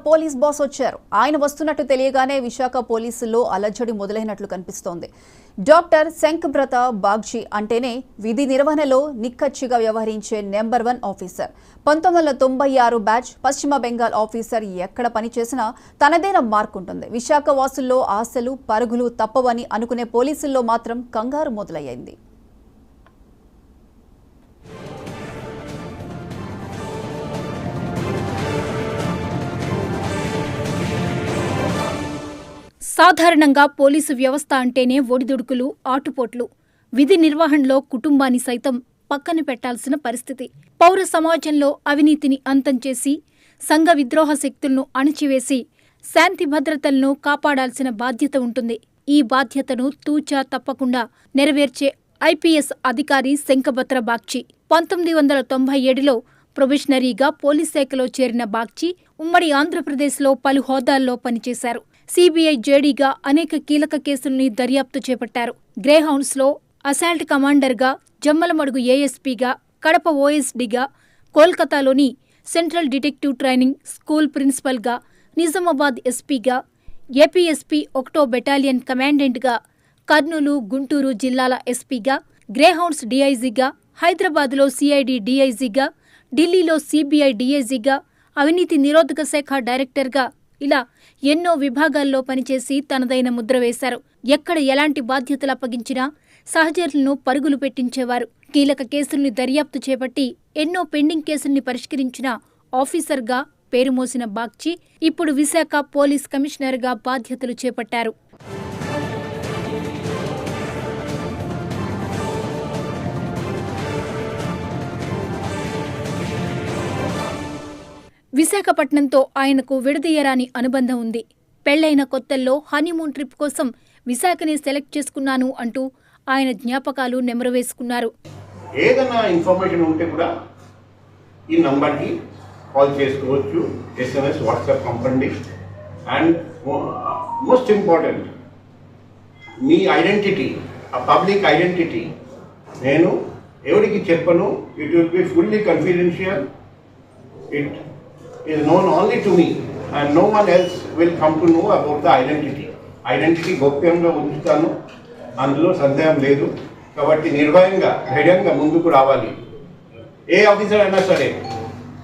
Police boss వచ్చారు. ఆయన వస్తున్నట్టు తెలియగానే విశాఖ పోలీసుల్లో అలజడి మొదలైనట్లు కనిపిస్తోంది. డాక్టర్ శంఖ్బ్రత బాగ్చి అంటేనే విధి నిర్వహణలో నిక్కచ్చిగా వ్యవహరించే నెంబర్ 1 ఆఫీసర్. 1996 బ్యాచ్ పశ్చిమ బెంగాల్ ఆఫీసర్ ఎక్కడ పనిచేసినా తనదైన మార్క్ ఉంటుంది. విశాఖ వాసుల్లో ఆశలు పరుగులు తప్పవని అనుకునే పోలీసుల్లో మాత్రం కంగారు మొదలయ్యింది. సాధారణంగా పోలీసు వ్యవస్థ అంటేనే ఒడిదుడుకులు, ఆటుపోట్లు, విధి నిర్వహణలో కుటుంబాన్ని సైతం పక్కన పెట్టాల్సిన పరిస్థితి. పౌర సమాజంలో అవినీతిని అంతం చేసి, సంఘ విద్రోహ శక్తులను అణిచివేసి, శాంతి భద్రతలను కాపాడాల్సిన బాధ్యత ఉంటుంది. ఈ బాధ్యతను తూచా తప్పకుండా నెరవేర్చే ఐపీఎస్ అధికారి శంఖ్బ్రత బాగ్చి 1997లో ప్రొబేషనరీగా పోలీస్ శాఖలో చేరిన బాగ్చి ఉమ్మడి ఆంధ్రప్రదేశ్లో పలు హోదాల్లో పనిచేశారు. సిబిఐ జేడీగా అనేక కీలక కేసుల్ని దర్యాప్తు చేపట్టారు. గ్రేహౌండ్స్లో అసాల్ట్ కమాండర్గా, జమ్మలమడుగు ఏఎస్పీగా, కడప ఓఎస్డీగా, కోల్కతాలోని సెంట్రల్ డిటెక్టివ్ ట్రైనింగ్ స్కూల్ ప్రిన్సిపల్గా, నిజామాబాద్ ఎస్పీగా, ఏపీఎస్పీ 1వ బెటాలియన్ కమాండెంట్గా, కర్నూలు, గుంటూరు జిల్లాల ఎస్పీగా, గ్రేహౌండ్స్ డీఐజీగా, హైదరాబాద్లో సిఐడి డీఐజీగా, ఢిల్లీలో సిబిఐ డీఐజీగా, అవినీతి నిరోధక శాఖ డైరెక్టర్గా ఇలా ఎన్నో విభాగాల్లో పనిచేసి తనదైన ముద్ర వేశారు. ఎక్కడ ఎలాంటి బాధ్యతలు అప్పగించినా సహచరులను పరుగులు పెట్టించేవారు. కీలక కేసుల్ని దర్యాప్తు చేపట్టి ఎన్నో పెండింగ్ కేసుల్ని పరిష్కరించిన ఆఫీసర్గా పేరు మోసిన బాగ్చి ఇప్పుడు విశాఖ పోలీస్ కమిషనర్గా బాధ్యతలు చేపట్టారు. విశాఖపట్నంతో ఆయనకు విడదీయరాని అనుబంధం ఉంది. పెళ్లైన కొత్తల్లో హనీమూన్ ట్రిప్ కోసం విశాఖని సెలెక్ట్ చేసుకున్నాను అంటూ ఆయన జ్ఞాపకాలు నెమరువేసుకున్నారు. ఏదైనా ఇన్ఫర్మేషన్ ఉంటే కూడా ఈ నంబర్కి కాల్ చేసుకోవచ్చు, ఎస్ఎంఎస్, వాట్సాప్ పంపండి. అండ్ మోస్ట్ ఇంపార్టెంట్, మీ ఐడెంటిటీ, ఆ పబ్లిక్ ఐడెంటిటీ నేను ఎవరికి చెప్పను. It will be fully confidential. It is known only to me and no one else will come to know about the identity గోప్యంగా ఉంచుతాను, అందులో సందేహం లేదు. కాబట్టి నిర్భయంగా ధైర్యంగా ముందుకు రావాలి. ఏ ఆఫీసర్ అయినా సరే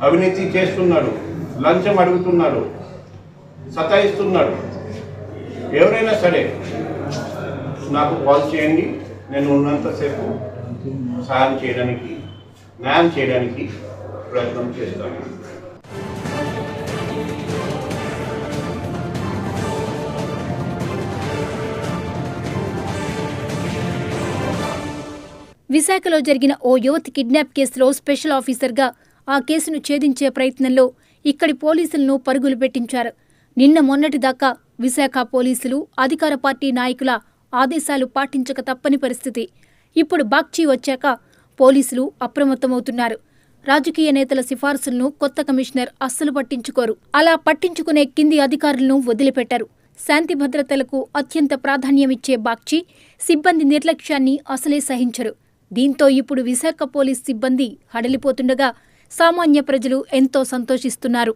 అవినీతి చేస్తున్నాడు, లంచం అడుగుతున్నాడు, సతాయిస్తున్నాడు, ఎవరైనా సరే నాకు కాల్ చేయండి. నేను ఉన్నంతసేపు సహాయం చేయడానికి, న్యాయం చేయడానికి ప్రయత్నం చేస్తాను. విశాఖలో జరిగిన ఓ యువతి కిడ్నాప్ కేసులో స్పెషల్ ఆఫీసర్గా ఆ కేసును ఛేదించే ప్రయత్నంలో ఇక్కడి పోలీసులను పరుగులు పెట్టించారు. నిన్న మొన్నటిదాకా విశాఖ పోలీసులు అధికార పార్టీ నాయకుల ఆదేశాలు పాటించక తప్పని పరిస్థితి. ఇప్పుడు బాగ్చి వచ్చాక పోలీసులు అప్రమత్తమవుతున్నారు. రాజకీయ నేతల సిఫార్సులను కొత్త కమిషనర్ అస్సలు పట్టించుకోరు. అలా పట్టించుకునే కింది అధికారులను వదిలిపెట్టారు. శాంతి భద్రతలకు అత్యంత ప్రాధాన్యమిచ్చే బాగ్చి సిబ్బంది నిర్లక్ష్యాన్ని అసలే సహించరు. దీంతో ఇప్పుడు విశాఖ పోలీస్ సిబ్బంది హడలిపోతుండగా సామాన్య ప్రజలు ఎంతో సంతోషిస్తున్నారు.